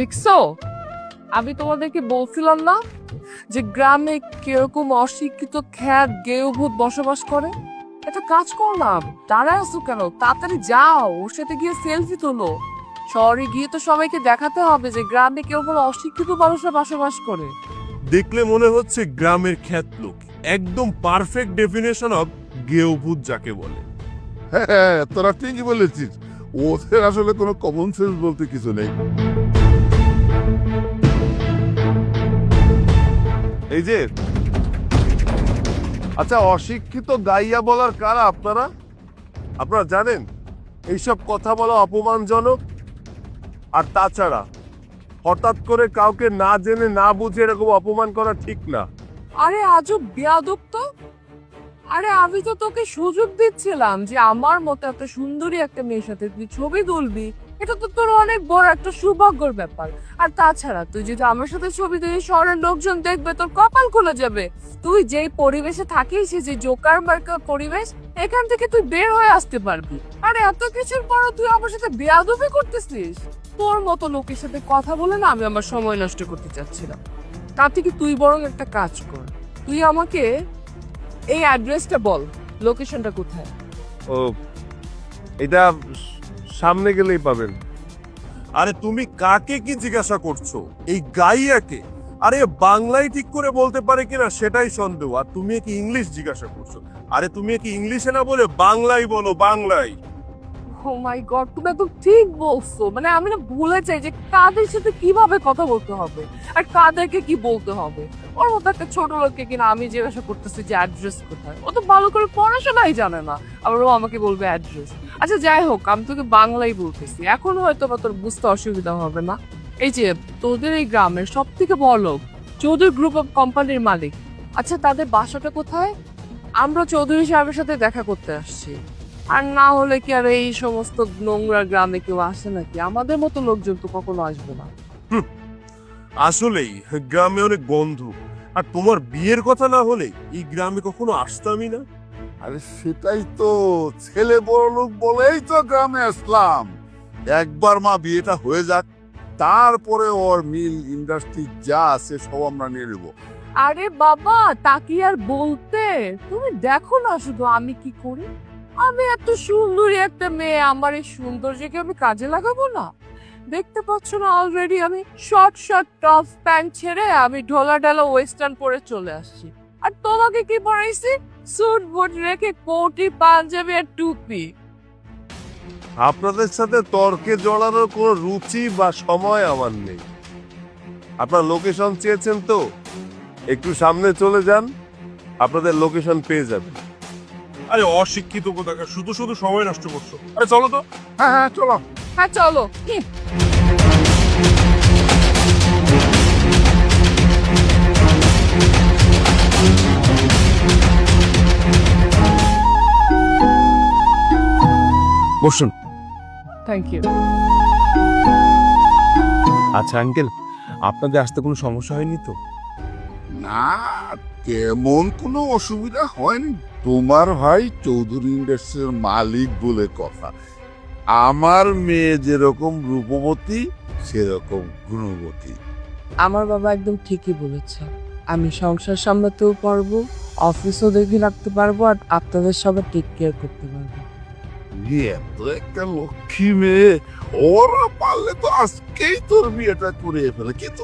দেখছো, আমি তোমাদেরকে বলছিলাম না যে গ্রামে কিরকম অশিক্ষিত খ্যাত গেয়ভূত বসবাস করে। একটা কাজ করো না, দাঁড়ায় আছো কেন? তাড়াতাড়ি যাও, ওর সাথে গিয়ে সেলফি তোলো। শহরে গিয়ে তো সবাইকে দেখাতে হবে যে গ্রামে কেবল অশিক্ষিত মানুষরা বসবাস করে। দেখলে মনে হচ্ছে গ্রামের খ্যাত লোক, একদম পারফেক্ট ডেফিনেশন অফ গেয়ভূত যাকে বলে। হ্যাঁ, তোরা ঠিকই বলেছিস। ওদের আসলে কোনো কমন সেন্স বলতে কিছু নেই। এই যে, আচ্ছা, অশিক্ষিত গাইয়া বলার কারা আপনারা? আপনারা জানেন এইসব কথা বলা অপমানজনক। আর তাছাড়া হঠাৎ করে কাউকে না জেনে না বুঝে এরকম অপমান করা ঠিক না। আরে আজব বেয়াদব তো। আরে আমি তো তোকে সুযোগ দিচ্ছিলাম যে আমার মতো এত সুন্দরী একটা মেয়ের সাথে তুই ছবি তুলবি, এটা তো তোর অনেক বড় একটা সৌভাগ্যের ব্যাপার। আর তাছাড়া তুই যদি আমার সাথে ছবি তুলিস, শহরের লোকজন দেখবে, তোর কপাল খুলে যাবে। তুই যেই পরিবেশে থাকিস, যে জোকার মার্কা পরিবেশ, এখান থেকে তুই বের হয়ে আসতে পারবি। আরে এত কিছুর পর তুই আমার সাথে বেয়াদবি করতেছিস। তোর মতো লোকের সাথে কথা বলে না আমি আমার সময় নষ্ট করতে চাচ্ছিলাম। তার থেকে তুই বরং একটা কাজ কর, তুই আমাকে এই অ্যাড্রেসটা বল, লোকেশনটা কোথায়? ও, এটা সামনে গেলেই পাবেন। আরে তুমি কাকে কি জিজ্ঞাসা করছো? এই গাইয়াকে? আরে বাংলায় ঠিক করে বলতে পারে কিনা সেটাই সন্দেহ। আর তুমি কি ইংলিশ জিজ্ঞাসা করছো? আরে তুমি কি ইংলিশে না বলে বাংলায় বলো, বাংলায়। ও মাই গড, তুমি তো ঠিক বলছো। মানে আমি না ভুলে যাই যে কাদের সাথে কিভাবে কথা বলতে হবে আর কাদেরকে কি বলতে হবে। ওর মতো একটা ছোট লোককে কিনা আমি জিজ্ঞাসা করতেছি যে অ্যাড্রেস কোথায়। ও তো ভালো করে পড়াশোনাই জানে না, আবার ও আমাকে বলবে অ্যাড্রেস। আচ্ছা যাই হোক, আমি তোকে বাংলাই বলতেছি, এখন হয়তো বা তোর বুঝতে অসুবিধা হবে না। এই যে তোদের এই গ্রামের সব থেকে বড় লোক চৌধুরী গ্রুপ অফ কোম্পানির মালিক, আচ্ছা তাদের বাসাটা কোথায়? আমরা চৌধুরী সাহেবের সাথে দেখা করতে আসছি। আর না হলে কি আর এই সমস্ত নোংরা গ্রামে কেউ আসে নাকি? আমাদের মতো লোকজন তো কখনো আসবে না। আসলেই গ্রামে অনেক গন্ধ। আর তোমার বিয়ের কথা না হলে এই গ্রামে কখনো আসতামই না। আরে সেটাই তো, ছেলে বড় লোক বলেই তো গ্রামে আসলাম। একবার মা বিয়েটা হয়ে যাক, তারপরে ওর মিল ইন্ডাস্ট্রি যা আছে সব আমরা নিয়ে নেবো। আরে বাবা, তা কি আর বলতে, তুমি দেখো না শুধু আমি কি করি। আমি এত সুন্দরী একটা মেয়ে, আমার এই সৌন্দর্যকে আমি কাজে লাগাবো না? দেখতে পাচ্ছ না অলরেডি আমি শর্ট শর্ট টপ প্যান্ট ছেড়ে আমি ঢোলা ঢালা ওয়েস্টার্ন পরে চলে আসছি। আর তোমাকে কি পরাইছি? স্যুট বুট রেখে কোটি পাঞ্জাবি আর টুপি। আপনাদের সাথে তর্কে জড়ানোর কোনো রুচি বা সময় আমার নেই। আপনার লোকেশন চেয়েছেন তো, একটু সামনে চলে যান, আপনাদের লোকেশন পেয়ে যাবেন। আরে অশিক্ষিত কোথাকার, শুধু শুধু সময় নষ্ট করছো। আরে চলো তো। হ্যাঁ হ্যাঁ, চলো। হ্যাঁ চলো। বসুন। Thank you. আচ্ছা আঙ্কেল, আপনাদের আসতে কোনো সমস্যা হয়নি তো? না, তেমন কোনো অসুবিধা হয়নি। তোমার ভাই চৌধুরী ইন্ডাস্ট্রির মালিক বলে কথা। আমার মেয়ে যেরকম রূপবতী সেরকম গুণবতী। আমার বাবা একদম ঠিকই বলেছে, আমি সংসার সামলাতেও পারবো, অফিসও দেখে রাখতে পারবো, আর আপনাদের সবার টেক কেয়ার করতে পারবো। এত একটা লক্ষ্মী মেয়ে, ওরা পারলে তো আজকেই তোর বিয়েটা করে ফেলে। কিন্তু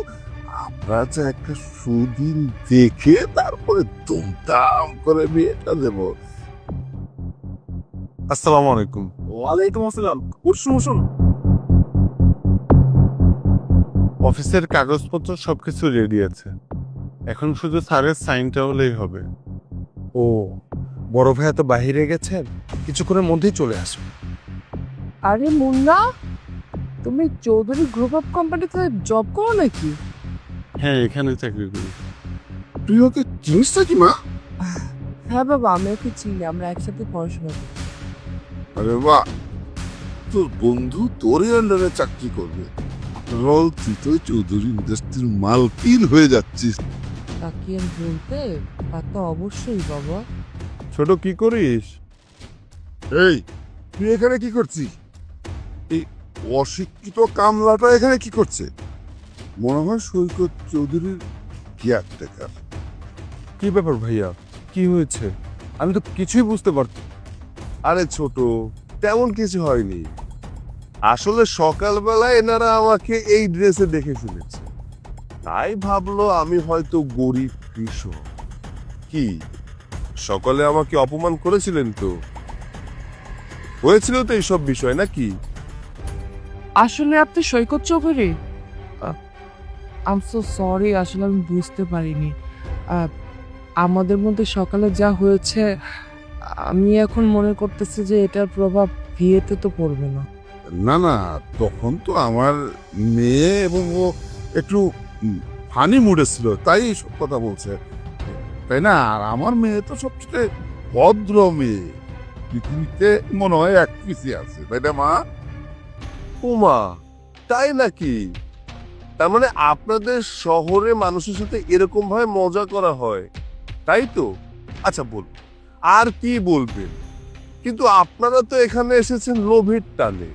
আমরা যে একটা সুদিন দেখে তারপরে দুমদাম করে বিয়েটা দেব। আসসালামু আলাইকুম। ওয়ালাইকুম আসসালাম। বসুন বসুন। অফিসের কাগজপত্র সবকিছু রেডি আছে, এখন শুধু স্যারের সাইনটা হলেই হবে। ও, বড় ভাইয়া তো বাহিরে গেছেন, কিছুক্ষণের মধ্যেই চলে আসবে। আরে মুন্না, তুমি চৌধুরী গ্রুপ অফ কোম্পানিতে জব করো নাকি? হ্যাঁ, এখানে চাকরি করি। তুই ওকে চিনিস নাকি মা? হ্যাঁ বাবা, আমি ওকে চিনি, আমরা একসাথে পড়াশোনা করি। আরে বাহ, তোর বন্ধু তোর আন্ডারে চাকরি করবে। রল, তুই তো চৌধুরী ইন্ডাস্ট্রির মালকিন হয়ে যাচ্ছিস। তা কি আর বলতে, তা তো অবশ্যই বাবা। ছোট, কি করিস? এই, তুই এখানে কি করছিস? এই অশিক্ষিত কামলাটা এখানে কি করছে? মনে হয় সৈকত চৌধুরীর কেয়ারটেকার। কি ব্যাপার ভাইয়া, কি হয়েছে? আমি তো কিছুই বুঝতে পারছি। আরে ছোট, তেমন কিছু হয়নি। আসলে সকালবেলায় এনারা আমাকে এই ড্রেসে দেখে ফেলেছে, তাই ভাবলো আমি হয়তো গরিব কৃষক। কি সকালে আমাকে অপমান করেছিলেন তো? হয়েছিল তো এইসব বিষয় নাকি? আসলে আপনি সৈকত চৌধুরী? আম সো সরি, আসলে আমি বুঝতে পারিনি। আমাদের মধ্যে সকালে যা হয়েছে, আমি এখন মনে করতেছি যে এটার প্রভাব বিয়েতে তো পড়বে না। না না, তখন তো আমার মেয়ে এবং ও একটু ফানি মুডে ছিল, তাই এইসব কথা বলছে, তাই না? আর আমার মেয়ে তো সবচেয়ে ভদ্র মেয়ে পৃথিবীতে, মনে হয় এক পিসি আছে, তাই না মা? উমা, তাই নাকি? তার মানে আপনাদের শহরে মানুষের সাথে এরকম ভাবে মজা করা হয়, তাই তো? আচ্ছা বলুন, আর কি বলবেন? কিন্তু আপনারা তো এখানে এসেছেন লোভের টানে।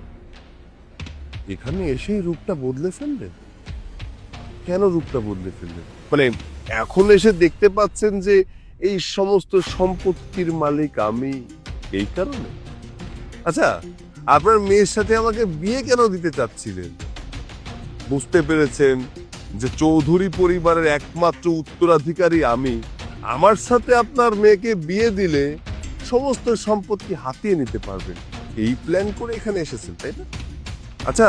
এখানে এসেই রূপটা বদলে ফেললেন। কেন রূপটা বদলে ফেললেন? মানে এখন এসে দেখতে পাচ্ছেন যে এই সমস্ত সম্পত্তির মালিক আমি, এই কারণে? আচ্ছা, আপনার মেয়ের সাথে আমাকে বিয়ে কেন দিতে চাচ্ছিলেন? বুঝতে পেরেছেন যে চৌধুরী পরিবারের একমাত্র উত্তরাধিকারী আমি, আমার সাথে আপনার মেয়েকে বিয়ে দিলে সমস্ত সম্পত্তি হাতিয়ে নিতে পারবেন, এই প্ল্যান করে এখানে এসেছেন, তাই না? আচ্ছা,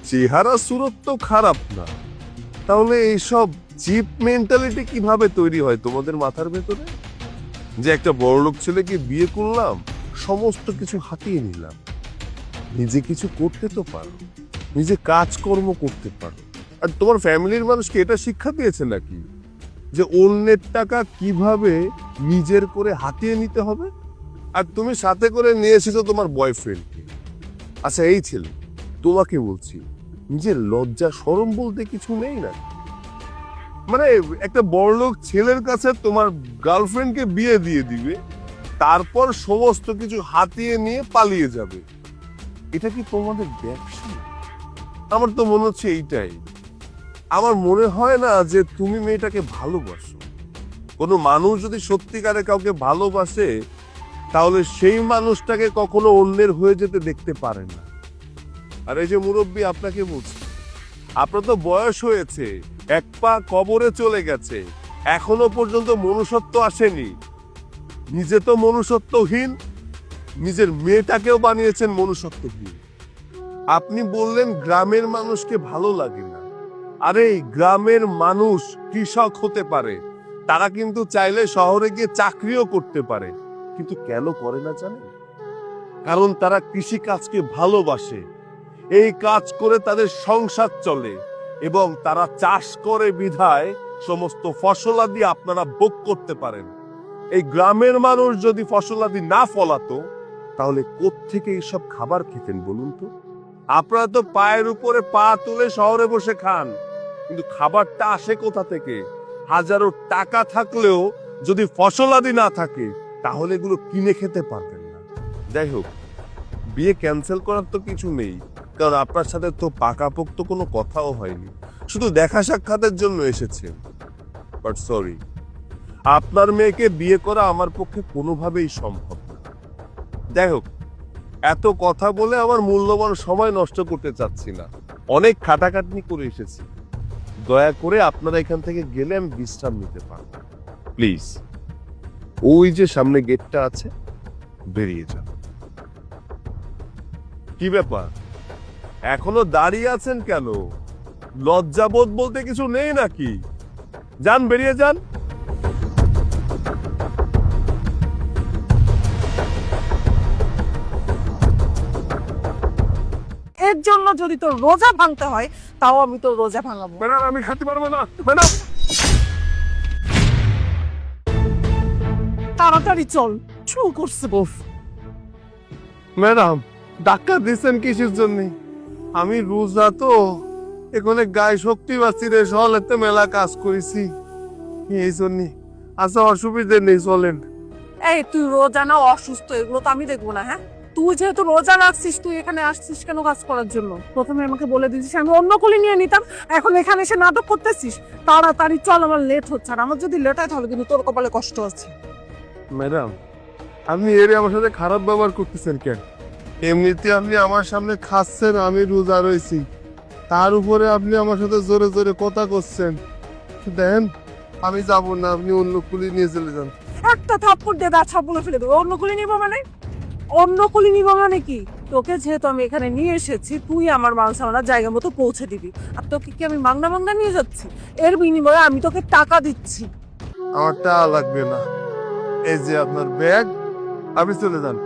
চেহারা সুরত তো খারাপ না, তাহলে এইসব চিপ মেন্টালিটি কিভাবে তৈরি হয় তোমাদের মাথার ভেতরে? যে একটা বড়লোক ছেলেকে বিয়ে করলাম, সমস্ত কিছু হাতিয়ে নিলাম। নিজে কিছু করতে তো পারো, নিজে কাজকর্ম করতে পারো। আর তোমার ফ্যামিলির মানুষকে এটা শিক্ষা দিয়েছে নাকি যে অন্যের টাকা কিভাবে নিজের করে হাতিয়ে নিতে হবে? আর তুমি সাথে করে নিয়ে এসেছো তোমার বয়ফ্রেন্ডকে। আচ্ছা এই ছেলে, তোমাকে বলছি, নিজের লজ্জা শরম বলতে কিছু নেই না? মানে একটা বড়লোক ছেলের কাছে তোমার গার্লফ্রেন্ডকে বিয়ে দিয়ে দিবে, তারপর সমস্ত কিছু হাতিয়ে নিয়ে পালিয়ে যাবে। এটা কি তোমাদের ব্যবসা? আমার তো মনে হচ্ছে এইটাই। আমার মনে হয় না যে তুমি মেয়েটাকে ভালোবাসো। কোনো মানুষ যদি সত্যিকারে কাউকে ভালোবাসে, তাহলে সেই মানুষটাকে কখনো অন্যের হয়ে যেতে দেখতে পারে না। আর এই যে মুরব্বী, আপনাকে বলছি, আপনার তো বয়স হয়েছে, এক পা কবরে চলে গেছে, এখনো পর্যন্ত মনুষ্যত্ব আসেনি। নিজে তো মনুষ্যত্বহীন, নিজের মেয়েটাকেও বানিয়েছেন মনুষ্যত্বহীন। আপনি বললেন গ্রামের মানুষকে ভালো লাগে না। আরে এই গ্রামের মানুষ কৃষক হতে পারে, তারা কিন্তু চাইলে শহরে গিয়ে চাকরিও করতে পারে, কিন্তু কেন করে না জানেন? কারণ তারা কৃষি কাজকে ভালোবাসে। এই কাজ করে তাদের সংসার চলে, এবং তারা চাষ করে বিধায় সমস্ত ফসলাদি আপনারা ভোগ করতে পারেন। এই গ্রামের মানুষ যদি ফসলাদি না ফলাতো, তাহলে কোত্থেকে এইসব খাবার খেতেন বলুন তো? আপনারা তো পায়ের উপরে পা তুলে শহরে বসে খান, কিন্তু খাবারটা আসে কোথা থেকে? হাজারো টাকা থাকলেও যদি ফসলাদি না থাকে, তাহলে এগুলো কিনে খেতে পারবেন না। যাই হোক, বিয়ে ক্যান্সেল করার তো কিছু নেই, কারণ আপনার সাথে তো পাকাপোক্ত কোনো কথাও হয়নি, শুধু দেখা সাক্ষাতের জন্য এসেছেন। বাট সরি, আপনার মেয়েকে বিয়ে করা আমার পক্ষে কোনোভাবেই সম্ভব না। যাই হোক, এত কথা বলে আমার মূল্যবান সময় নষ্ট করতে চাচ্ছি না, অনেক খাটাখাটনি করে এসেছি। দয়া করে আপনারা এখান থেকে গেলে আমি বিশ্রাম নিতে পারব। প্লিজ, ওই যে সামনে গেটটা আছে, বেরিয়ে যান। কি ব্যাপার, এখনো দাঁড়িয়ে আছেন কেন? লজ্জাবোধ বলতে কিছু নেই নাকি? যান, বেরিয়ে যান। এর জন্য যদি তোর রোজা ভাঙতে হয়, তাও আমি তোর রোজা ভাঙাবো। ম্যাডাম, আমি খেতে পারবো না ম্যাডাম। তাড়াতাড়ি চল, শুরু করছে বস। ম্যাডাম, ডাক্তার দিচ্ছেন কিসের জন্য? আমি রোজা তো, এখানে গায়ে শক্তি পাচ্ছি রে, সহলেতে মেলা কাজ করেছি এই জন্য। আচ্ছা, অসুবিধে নেই, চলেন। এই তুই রোজা না অসুস্থ, এগুলো তো আমি দেখবো না। হ্যাঁ, তুই যেহেতু রোজা রাখছিস, তুই এখানে আসছিস কেন কাজ করার জন্য? প্রথমে আমাকে বলে দিয়েছিস, আমি অন্য কুলি নিয়ে নিতাম। এখন এখানে এসে নাটক করতেছিস। তাড়াতাড়ি চল, আমার লেট হচ্ছে। আর আমার যদি লেট হয় তাহলে কিন্তু তোর কপালে কষ্ট আছে। ম্যাডাম, আপনি এরে আমার সাথে খারাপ ব্যবহার করতেছেন কেন? এমনিতে আপনি আমার সামনে খাচ্ছেন, আমি রোজা রয়েছি, তার উপরে আপনি আমার সাথে জোরে জোরে কথা করছেন। দেন, আমি যাব না, আপনি অন্য কুলি নিয়ে চলে যান। একটা থাপ্পড় দিয়ে দাঁত সব বলে ফেলে দেবো। অন্য কুলি নিবো মানে? অন্য কুলি নিবো মানে কি? তোকে যেহেতু আমি এখানে নিয়ে এসেছি, তুই আমার মাল সামানার জায়গা মতো পৌঁছে দিবি। আর তোকে কি আমি মাংনা মাংনা নিয়ে যাচ্ছি? এর বিনিময়ে আমি তোকে টাকা দিচ্ছি। আমার টাকা লাগবে না, এই যে আপনার ব্যাগ, আপনি চলে যান।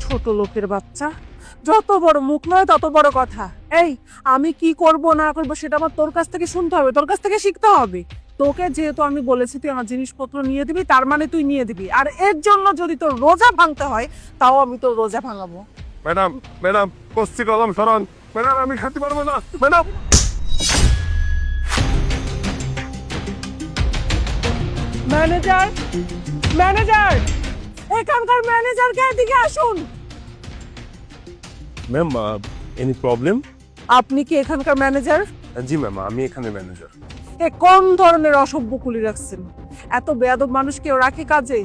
ছোট লোকের বাচ্চা, যত বড় মুখ নয় তত বড় কথা। এই, আমি কি করব না করব সেটা আমার তোর কাছ থেকে শুনতে হবে, তোর কাছ থেকে শিখতে হবে। তোকে যেহেতু আমি বলেছি তুই আমার জিনিসপত্র নিয়ে দিবি, তার মানে তুই নিয়ে দিবি। আর এর জন্য যদি তোর রোজা ভাঙতে হয়, তাও আমি তোর রোজা ভাঙাবো। ম্যাডাম, ম্যাডাম, কস্তি কলম সরান। ম্যাডাম, আমি খেতে পারবো না। ম্যাডাম, ম্যানেজার, ম্যানেজার, এখানকার ম্যানেজারকে এদিকে আসুন। Ma'am, any problem? আপনি কি এখানকার ম্যানেজার? জি ম্যাম, আমি এখানে ম্যানেজার। এ কোন ধরনের অসভ্য কুলি রাখছেন? এত বেয়াদব মানুষ কেউ রাখে কাজে?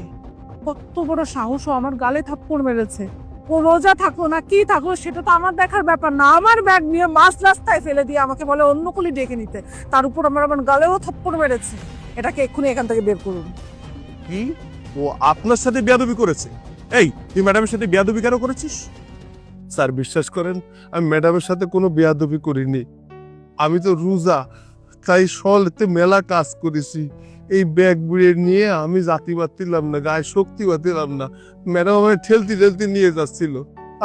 কত বড় সাহস, ও আমার গালে থাপ্পড় মেরেছে। ও রোজা থাকলো না কি থাকলো সেটা তো আমার দেখার ব্যাপার না। আমার ব্যাগ নিয়ে মাঝ রাস্তায় ফেলে দিয়ে আমাকে বলে অন্য কুলি ডেকে নিতে। তার উপর আমার গালেও থাপ্পড় মেরেছে। এটাকে এক্ষুনি এখান থেকে বের করুন। কি? ও আপনার সাথে বেয়াদবি করেছে? এই, তুই ম্যাডামের সাথে বেয়াদবি কেন করেছিস? স্যার বিশ্বাস করেন, আমি ম্যাডামের সাথে কোনো বেয়াদবি করিনি। আমি তো রোজা, তাই সলতে মেলা কাজ করেছি। এই ব্যাগ বুড়িয়ে নিয়ে আমি জাতি পারছিলাম না, গায়ে শক্তি পাচ্ছিলাম না। ম্যাডাম আমায় ঠেলতে ঠেলতে নিয়ে যাচ্ছিল।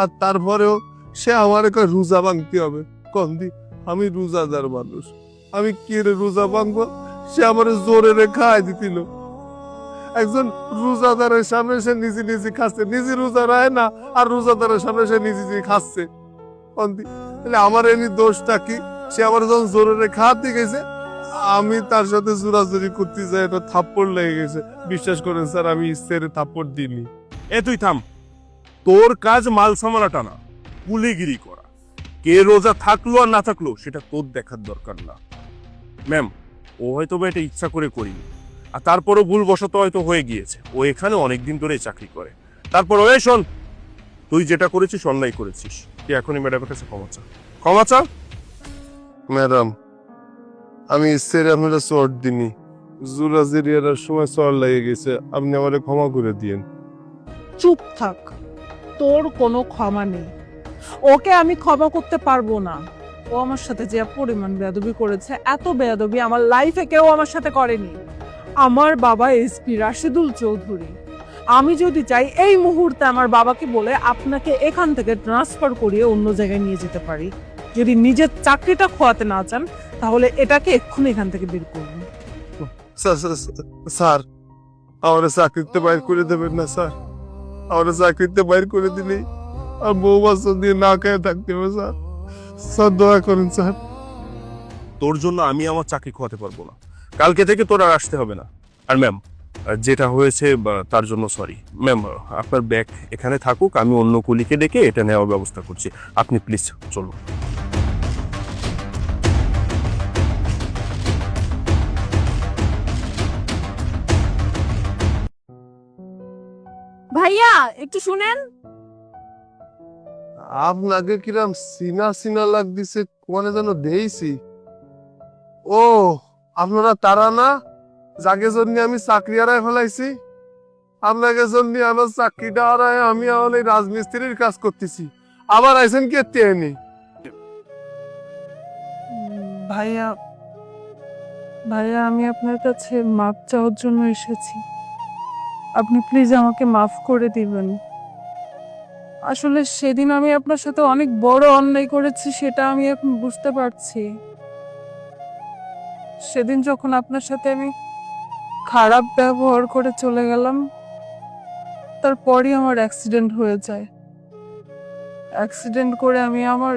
আর তারপরেও সে আমার একটা রোজা ভাঙতে হবে। কন্দি, আমি রোজাদার মানুষ, আমি কি রে রোজা ভাঙবো? সে আমার জোরে রে খাই দিছিল। একজন রোজাদারের সামনে সে নিজে নিজে খাচ্ছে, নিজে রোজা রায় না, আর রোজাদারের সামনে সে নিজে নিজে খাচ্ছে। কন্দি, তাহলে আমার এমনি দোষটা কি? সে আমার যখন জোরে খাওয়াতে গেছে, আমি তার সাথে জোরাজুরি করতে যাই, এটা থাপ্পড় লেগে গেছে। বিশ্বাস করেন স্যার, আমি ইচ্ছের থাপ্পড় দিইনি। এ তুই থাম, তোর কাজ মাল সামানা টানা, কুলিগিরি করা। কে রোজা থাকলো আর না থাকলো সেটা তোর দেখার দরকার না। ম্যাম, ও হয়তো বা এটা ইচ্ছা করে করিনি, আর তারপরও ভুলবশত হয়তো হয়ে গিয়েছে। ও এখানে অনেকদিন ধরে চাকরি করে। তারপর ওই শোন, তুই যেটা করেছিস অন্যায় করেছিস। তুই এখনই ম্যাডামের কাছে ক্ষমা চা, ক্ষমা চা। ম্যাডাম, আমি ইচ্ছের আপনারা চট দিনি, জোরাজুরিয়ার সময় চর লেগে গেছে, আপনি আমারে ক্ষমা করে দিয়েন। চুপ থাক, তোর কোনো ক্ষমা নেই। ওকে আমি ক্ষমা করতে পারবো না। ও আমার সাথে যে পরিমাণ বেয়াদবি করেছে, এত বেয়াদবি আমার লাইফে কেউ আমার সাথে করেনি। আমার বাবা এসপি রাশেদুল চৌধুরী। আমি যদি চাই এই মুহূর্তে আমার বাবাকে বলে আপনাকে এখান থেকে ট্রান্সফার করিয়ে অন্য জায়গায় নিয়ে যেতে পারি। যদি নিজের চাকরিটা খোয়াতে না চান তাহলে এটাকে এক্ষুনি এখান থেকে বের করুন। স্যার, আমার চাকরিতে বাইর করে দেবেন না স্যার। আমার চাকরিতে বাইর করে দিলেই আর বউ বাচ্চা দিয়ে না খেয়ে থাকতে হবে স্যার। স্যার দয়া করেন স্যার। তোর জন্য আমি আমার চাকরি খোয়াতে পারবো না। কালকে থেকে তোর আর আসতে হবে না। আর ম্যাম, যেটা হয়েছে তার জন্য সরি। ম্যাম, আপনার ব্যাগ এখানে থাকুক, আমি অন্য কুলিকে ডেকে এটা নেওয়ার ব্যবস্থা করছি। আপনি প্লিজ চলুন। ভাইয়া একটু শুনেন। আপনাকে কিরাম সিনা সিনা লাগতেছে, কোনে যেন দেইছি। ও, আপনারা তারা না যাকে জন্য আমি চাকরি হারায় ফেলাইছি? আপনাকে জন্য আমার চাকরিটা হারায় আমি এখন এই রাজমিস্ত্রির কাজ করতেছি। আবার আইসেন কে তেনি? ভাইয়া, ভাইয়া, আমি আপনার কাছে মাপ চাওয়ার জন্য এসেছি। আপনি প্লিজ আমাকে মাফ করে দিবেন। আসলে সেদিন আমি আপনার সাথে অনেক বড় অন্যায় করেছি, সেটা আমি এখন বুঝতে পারছি। সেদিন যখন আপনার সাথে আমি খারাপ ব্যবহার করে চলে গেলাম, তারপরই আমার অ্যাক্সিডেন্ট হয়ে যায়। অ্যাক্সিডেন্ট করে আমি আমার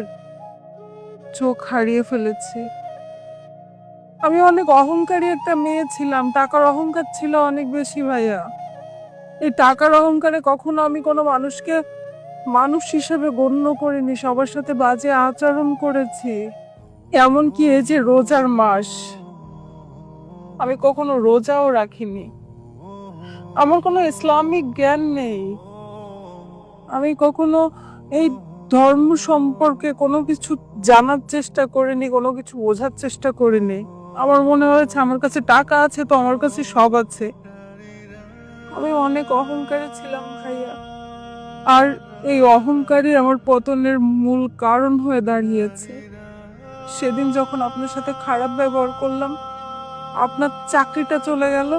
চোখ হারিয়ে ফেলেছি। আমি অনেক অহংকারী একটা মেয়ে ছিলাম, টাকার অহংকার ছিল অনেক বেশি ভাইয়া। এই টাকার অহংকারে কখনো আমি কোনো মানুষকে মানুষ হিসেবে গণ্য করিনি, সবার সাথে বাজে আচরণ করেছি। এমনকি এই যে রোজার মাস, আমি কখনো রোজাও রাখিনি। আমার কোনো ইসলামিক জ্ঞান নেই। আমি কখনো এই ধর্ম সম্পর্কে কোনো কিছু জানার চেষ্টা করিনি, কোনো কিছু বোঝার চেষ্টা করিনি। আমার মনে হয়েছে আমার কাছে টাকা আছে তো আমার কাছে সব আছে। আমি অনেক অহংকারী ছিলাম ভাইয়া, আর এই অহংকারই আমার পতনের মূল কারণ হয়ে দাঁড়িয়েছে। সেদিন যখন আপনার সাথে খারাপ ব্যবহার করলাম, আপনার চাকরিটা চলে গেল,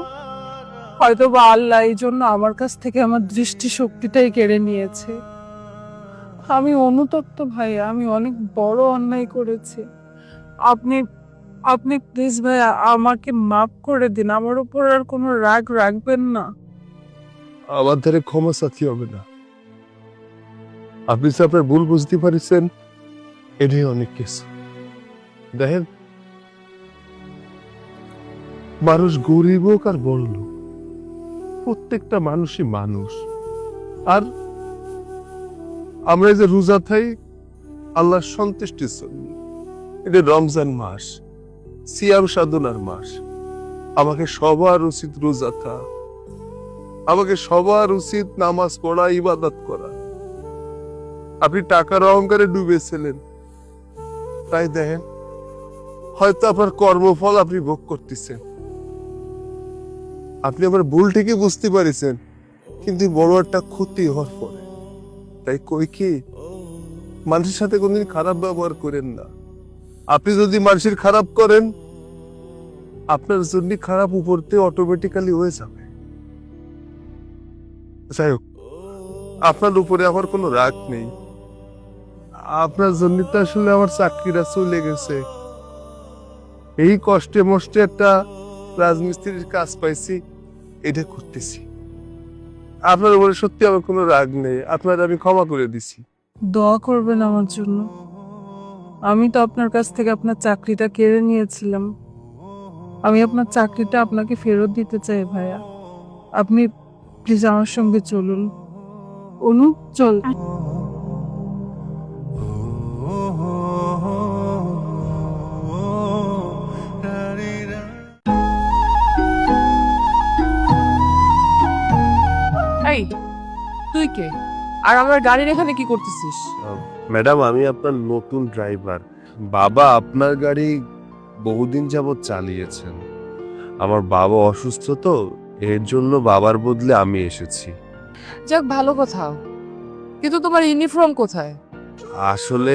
হয়তো বা আল্লাহ এই জন্য আমার কাছ থেকে আমার দৃষ্টিশক্তিটাই কেড়ে নিয়েছে। আমি অনুতপ্ত ভাইয়া, আমি অনেক বড় অন্যায় করেছি। আপনি আপনি প্লিজ ভাইয়া আমাকে মাফ করে দিন, আমার উপর আর কোনো রাগ রাখবেন না। আমার ধারে ক্ষমা সাথী হবে না। আপনি যে আপনার ভুল বুঝতে পারিছেন, এটাই অনেক কিছু। দেখেন, মানুষ গরিব হোক আর বড় লোক, প্রত্যেকটা মানুষই মানুষ। আর আমরা এই যে রোজা থাই আল্লাহর সন্তুষ্টির জন্য, এটা রমজান মাস, সিয়াম সাধনার মাস। আমাকে সবার উচিত রোজা থা, আমাকে সবার উচিত নামাজ পড়া, ইবাদত করা। আপনি টাকার অহংকারে ডুবেছিলেন, তাই দেখেন হয়তো আপনার কর্মফল আপনি ভোগ করতেছেন। আপনি আমার ভুল ঠিকই বুঝতে পারিছেন, কিন্তু বড় একটা ক্ষতি হওয়ার পরে। তাই কই কি, মানুষের সাথে কোনদিন খারাপ ব্যবহার করেন না। আপনি যদি মানুষের খারাপ করেন, আপনার জন্য খারাপ উপরতে অটোমেটিক্যালি হয়ে যাবে। যাই হোক, আপনার উপরে আমার কোনো রাগ নেই। আপনার জন্য তো আসলে আমার চাকরিটা চলে গেছে। এই কষ্টে মষ্টে একটা রাজমিস্ত্রির কাজ পাইছি, এটা করতেছি। আপনার উপরে সত্যি আমার কোনো রাগ নেই, আপনার আমি ক্ষমা করে দিছি। দোয়া করবেন আমার জন্য। আমি তো আপনার কাছ থেকে আপনার চাকরিটা কেড়ে নিয়েছিলাম। আমি আপনার চাকরিটা আপনাকে ফেরত দিতে চাই ভাইয়া। আপনি প্লিজ আমার সঙ্গে চলুন। অনু, চল। এই তুই কে, আর আমার গাড়ির এখানে কি করতেছিস? ম্যাডাম, আমি আপনার নতুন ড্রাইভার। বাবা আপনার গাড়ি বহুদিন যাবৎ চালিয়েছেন। আমার বাবা অসুস্থ তো, এর জন্য বাবার বদলে আমি এসেছি। যাক, ভালো কথা, কিন্তু তোমার ইউনিফর্ম কোথায়? আসলে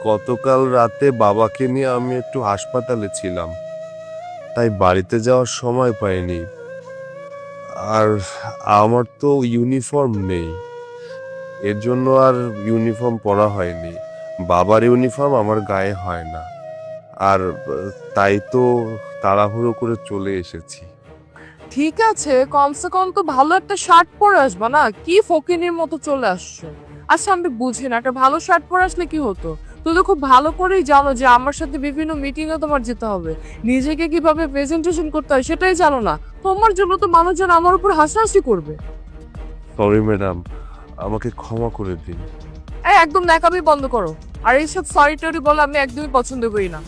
গতকাল রাতে বাবাকে নিয়ে আমি একটু হাসপাতালে ছিলাম, তাই বাড়িতে যাওয়ার সময় পাইনি। আর আমার তো ইউনিফর্ম নেই, এর জন্য আর ইউনিফর্ম পরা হয়নি। বাবার ইউনিফর্ম আমার গায়ে হয় না, আর তাই তো তাড়াহুড়ো করে চলে এসেছি। ঠিক আছে, কমসে কম তো ভালো একটা শার্ট পরে আসবা না, কি ফকিনির মতো চলে আসছো। আচ্ছা আমি বুঝি না, একটা ভালো শার্ট পরে আসলে কি হতো? তুমি তো খুব ভালো করেই জানো যে আমার সাথে বিভিন্ন মিটিংয়ে তোমার যেতে হবে, নিজেকে কিভাবে প্রেজেন্টেশন করতে হয় সেটাই জানো না। তোমার জন্য তো মানুষজন আমার উপর হাসাহাসি করবে। সরি ম্যাডাম, আমাকে ক্ষমা করে দিন। এই একদম ন্যাকামি বন্ধ করো, আর এইসব সরি টরি বলে আমি একদমই পছন্দ করি না।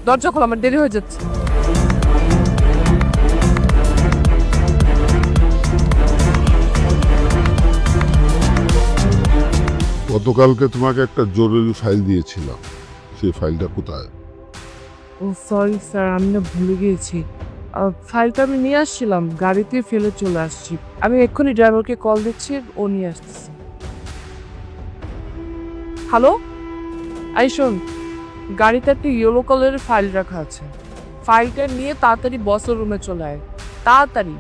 দরজা খোলো, আমার দেরি হয়ে যাচ্ছে। গতকালকে তোমাকে একটা জরুরি ফাইল দিয়েছিলাম, সেই ফাইলটা কোথায়? ও সরি স্যার, আমি না ভুলে গিয়েছি। ফাইলটা আমি নিয়ে আসছিলাম, গাড়িতে ফেলে চলে আসছি। আমি এক্ষুনি ড্রাইভারকে কল দিচ্ছি, ও নিয়ে আসতেছে। হ্যালো, এই শোন, গাড়িতে একটা ইয়েলো কালারের ফাইল রাখা আছে, ফাইলটা নিয়ে তাড়াতাড়ি বসের রুমে চলে আয়, তাড়াতাড়ি।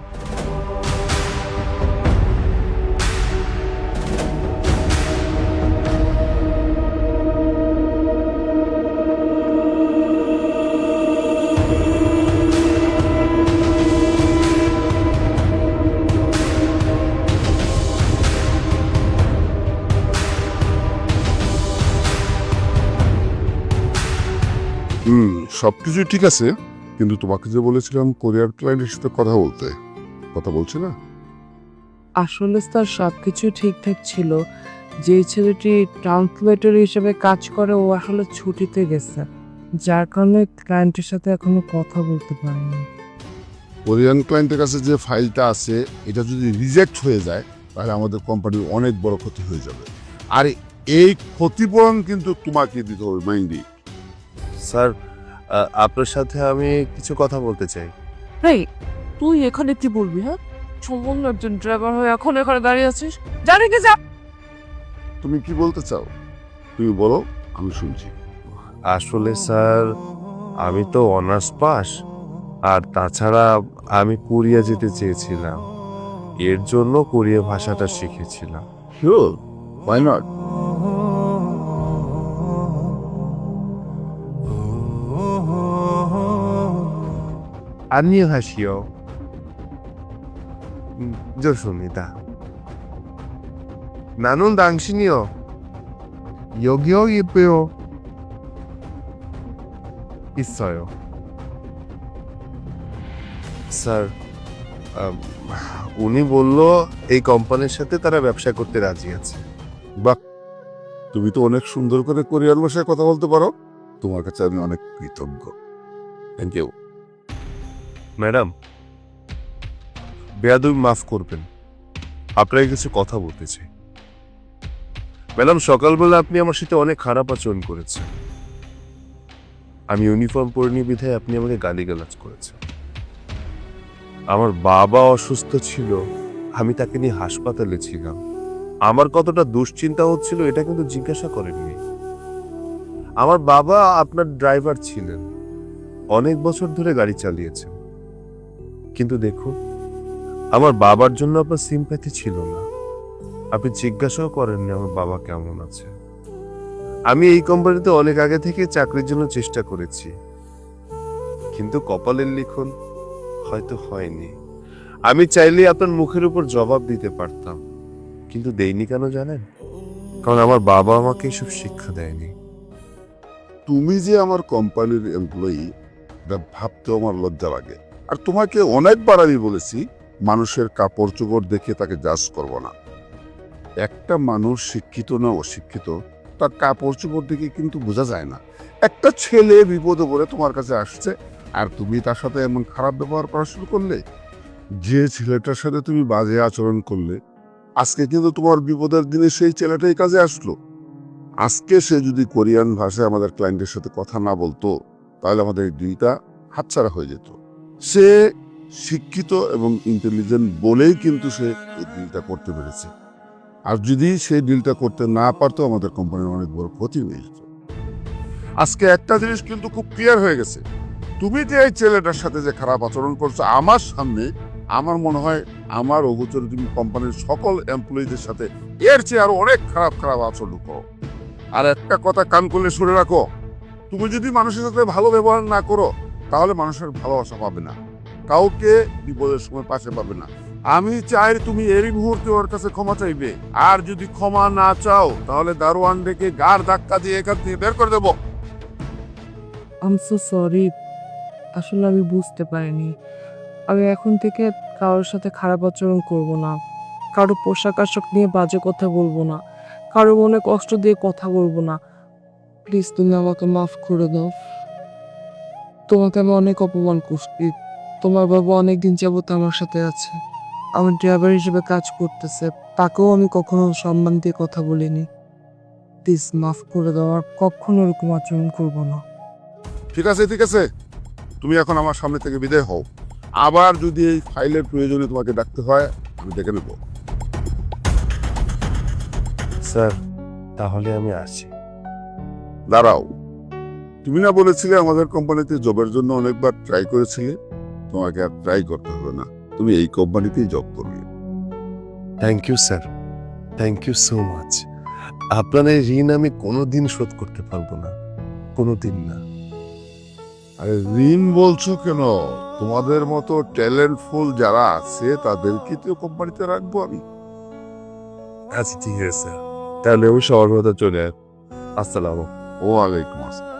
সবকিছু ঠিক আছে, কিন্তু তোমাকে যে বলেছিলাম কোরিয়ার ক্লায়েন্টের সাথে কথা বলতে, কথা বলছে না? আসলে স্যার সবকিছু ঠিকঠাক ছিল। যে ছেলেটি ট্রান্সলেটর হিসেবে কাজ করে ও আসলে ছুটিতে গেছে, যার কারণে ক্লায়েন্টের সাথে এখনো কথা বলতে পারিনি। কোরিয়ান ক্লায়েন্টের কাছে যে ফাইলটা আছে এটা যদি রিজেক্ট হয়ে যায় তাহলে আমাদের কোম্পানির অনেক বড় ক্ষতি হয়ে যাবে। আর এই ক্ষতিপূরণ কিন্তু তোমাকে দিতে হবে মাইন্ডি। স্যার আপনার সাথে আমি কিছু কথা বলতে চাই। এই তুই এখানে কি বলবি? হ্যাঁ, সম্পূর্ণ একজন ড্রাইভার হয়ে এখন এখানে দাঁড়িয়ে আছিস, জানি কি যা। তুমি কি বলতে চাও তুমি বলো, আমি শুনছি। আসলে স্যার আমি তো অনার্স পাস, আর তাছাড়া আমি কোরিয়া যেতে চেয়েছিলাম, এর জন্য কোরিয়া ভাষাটা শিখেছিলাম। Sure, why not? 안녕하시오. 좋습니다. 나는 당신이요. 여기요 있고요. 있어요. স্যার উনি বলল এই কোম্পানির সাথে তারা ব্যবসা করতে রাজি আছে। বাহ, তুমি তো অনেক সুন্দর করে কোরিয়ান ভাষায় কথা বলতে পারো। তোমার কাছে আমি অনেক কৃতজ্ঞ। Thank you madam. বেয়াদবি মাফ করবেন, আপনাকে কিছু কথা বলতে চাই। ম্যাডাম, সকালবেলা আপনি আমার সাথে অনেক খারাপ আচরণ করেছেন। আমি ইউনিফর্ম পরিনি বিধায় আপনি আমাকে গালিগালাজ করেছেন। আমার বাবা অসুস্থ ছিল, আমি তাকে নিয়ে হাসপাতালে ছিলাম। আমার কতটা দুশ্চিন্তা হচ্ছিল এটা কিন্তু জিজ্ঞাসা করেননি। আমার বাবা আপনার ড্রাইভার ছিলেন, অনেক বছর ধরে গাড়ি চালিয়েছেন, কিন্তু দেখুন আমার বাবার জন্য আপনার সিম্প্যাথি ছিল না। আপনি জিজ্ঞাসাও করেননি আমার বাবা কেমন আছে। আমি এই কোম্পানিতে অনেক আগে থেকে চাকরির জন্য চেষ্টা করেছি, কিন্তু কপালের লিখন হয়তো হয়নি। আমি চাইলে আপনার মুখের উপর জবাব দিতে পারতাম, কিন্তু দেইনি কেন জানেন? কারণ আমার বাবা আমাকে এসব শিক্ষা দেয়নি। তুমি যে আমার কোম্পানির এমপ্লয়ি এটা ভাবতেও আমার লজ্জা লাগে। আর তোমাকে অনেকবার আমি বলেছি মানুষের কাপড় চোপড় দেখে তাকে জাজ করব না। একটা মানুষ শিক্ষিত না অশিক্ষিত তার কাপড় চোপড় দেখে কিন্তু বোঝা যায় না। একটা ছেলে বিপদে পড়ে তোমার কাছে আসছে আর তুমি তার সাথে এমন খারাপ ব্যবহার করা শুরু করলে। যে ছেলেটার সাথে তুমি বাজে আচরণ করলে আজকে কিন্তু তোমার বিপদের দিনে সেই ছেলেটাই কাজে আসলো। আজকে সে যদি কোরিয়ান ভাষায় আমাদের ক্লায়েন্টের সাথে কথা না বলতো তাহলে আমাদের এই ডিলটা হাতছাড়া হয়ে যেত। সে শিক্ষিত এবং ইন্টেলিজেন্ট বলেই কিন্তু সে এই ডিলটা করতে পেরেছে। আর যদি সেই ডিলটা করতে না পারতো আমাদের কোম্পানির অনেক বড় ক্ষতি হয়ে যেত। আজকে একটা জিনিস কিন্তু খুব ক্লিয়ার হয়ে গেছে, তুমি যে এই ছেলেটার সাথে যে খারাপ আচরণ করছো আমার সামনে, আমার মনে হয় আমার অগোচরে তুমি কোম্পানির সকল এমপ্লয়ীদের সাথে এর চেয়ে আরো অনেক খারাপ খারাপ আচরণ করো। আর একটা কথা কান করলে শুনে রাখো, তুমি যদি মানুষের সাথে ভালো ব্যবহার না করো তাহলে মানুষের ভালোবাসা পাবে না, কাউকে বিপদের সময় পাশে পাবে না। আমি চাই তুমি এরই মুহূর্তে ওর কাছে ক্ষমা চাইবে, আর যদি ক্ষমা না চাও তাহলে দারোয়ান ডেকে গাড় ধাক্কা দিয়ে এখান থেকে বের করে দেবো। আই এম সো সরি, আসলে আমি বুঝতে পারিনি। আমি এখন থেকে কারোর সাথে খারাপ আচরণ করব না, কারো পোশাক আশাক নিয়ে বাজে কথা বলবো না, কারো মনে কষ্ট দিয়ে কথা বলবো না। প্লিজ তুমি আমাকে মাফ করে দাও। তোমাকে আমি অনেক অপমান করছি। তোমার বাবা অনেক দিন যাবত আমার সাথে আছে, আমার ড্রাইভার হিসেবে কাজ করতেছে, তাকেও আমি কখনো সম্মান দিয়ে কথা বলিনি। প্লিজ মাফ করে দাও, আর কখনো এরকম আচরণ করবো না। ঠিক আছে ঠিক আছে, তুমি এখন আমার সামনে থেকে বিদায় হও। আবার যদি এই ফাইলের প্রয়োজনে তোমাকে ডাকতে হয় আমি ডেকে নেব। স্যার তাহলে আমি আসি। দাঁড়াও, তুমি না বলেছিলে আমাদের কোম্পানিতে জবের জন্য অনেকবার ট্রাই করেছিলে? তোমাকে আর ট্রাই করতে হবে না, তুমি এই কোম্পানিতেই জব করবে। Thank you sir, thank you so much. আপনার এই ঋণ আমি কোনোদিন শোধ করতে পারবো না, কোনোদিন না। আরে ঋণ বলছো কেন? তোমাদের মতো ট্যালেন্টফুল যারা আছে তাদেরকে তো কোম্পানিতে রাখবো আমি। আচ্ছা ঠিক আছে স্যার, তাহলে আমি সবার কথা চলে আসসালাম। ও আলাইকুম আসসালাম।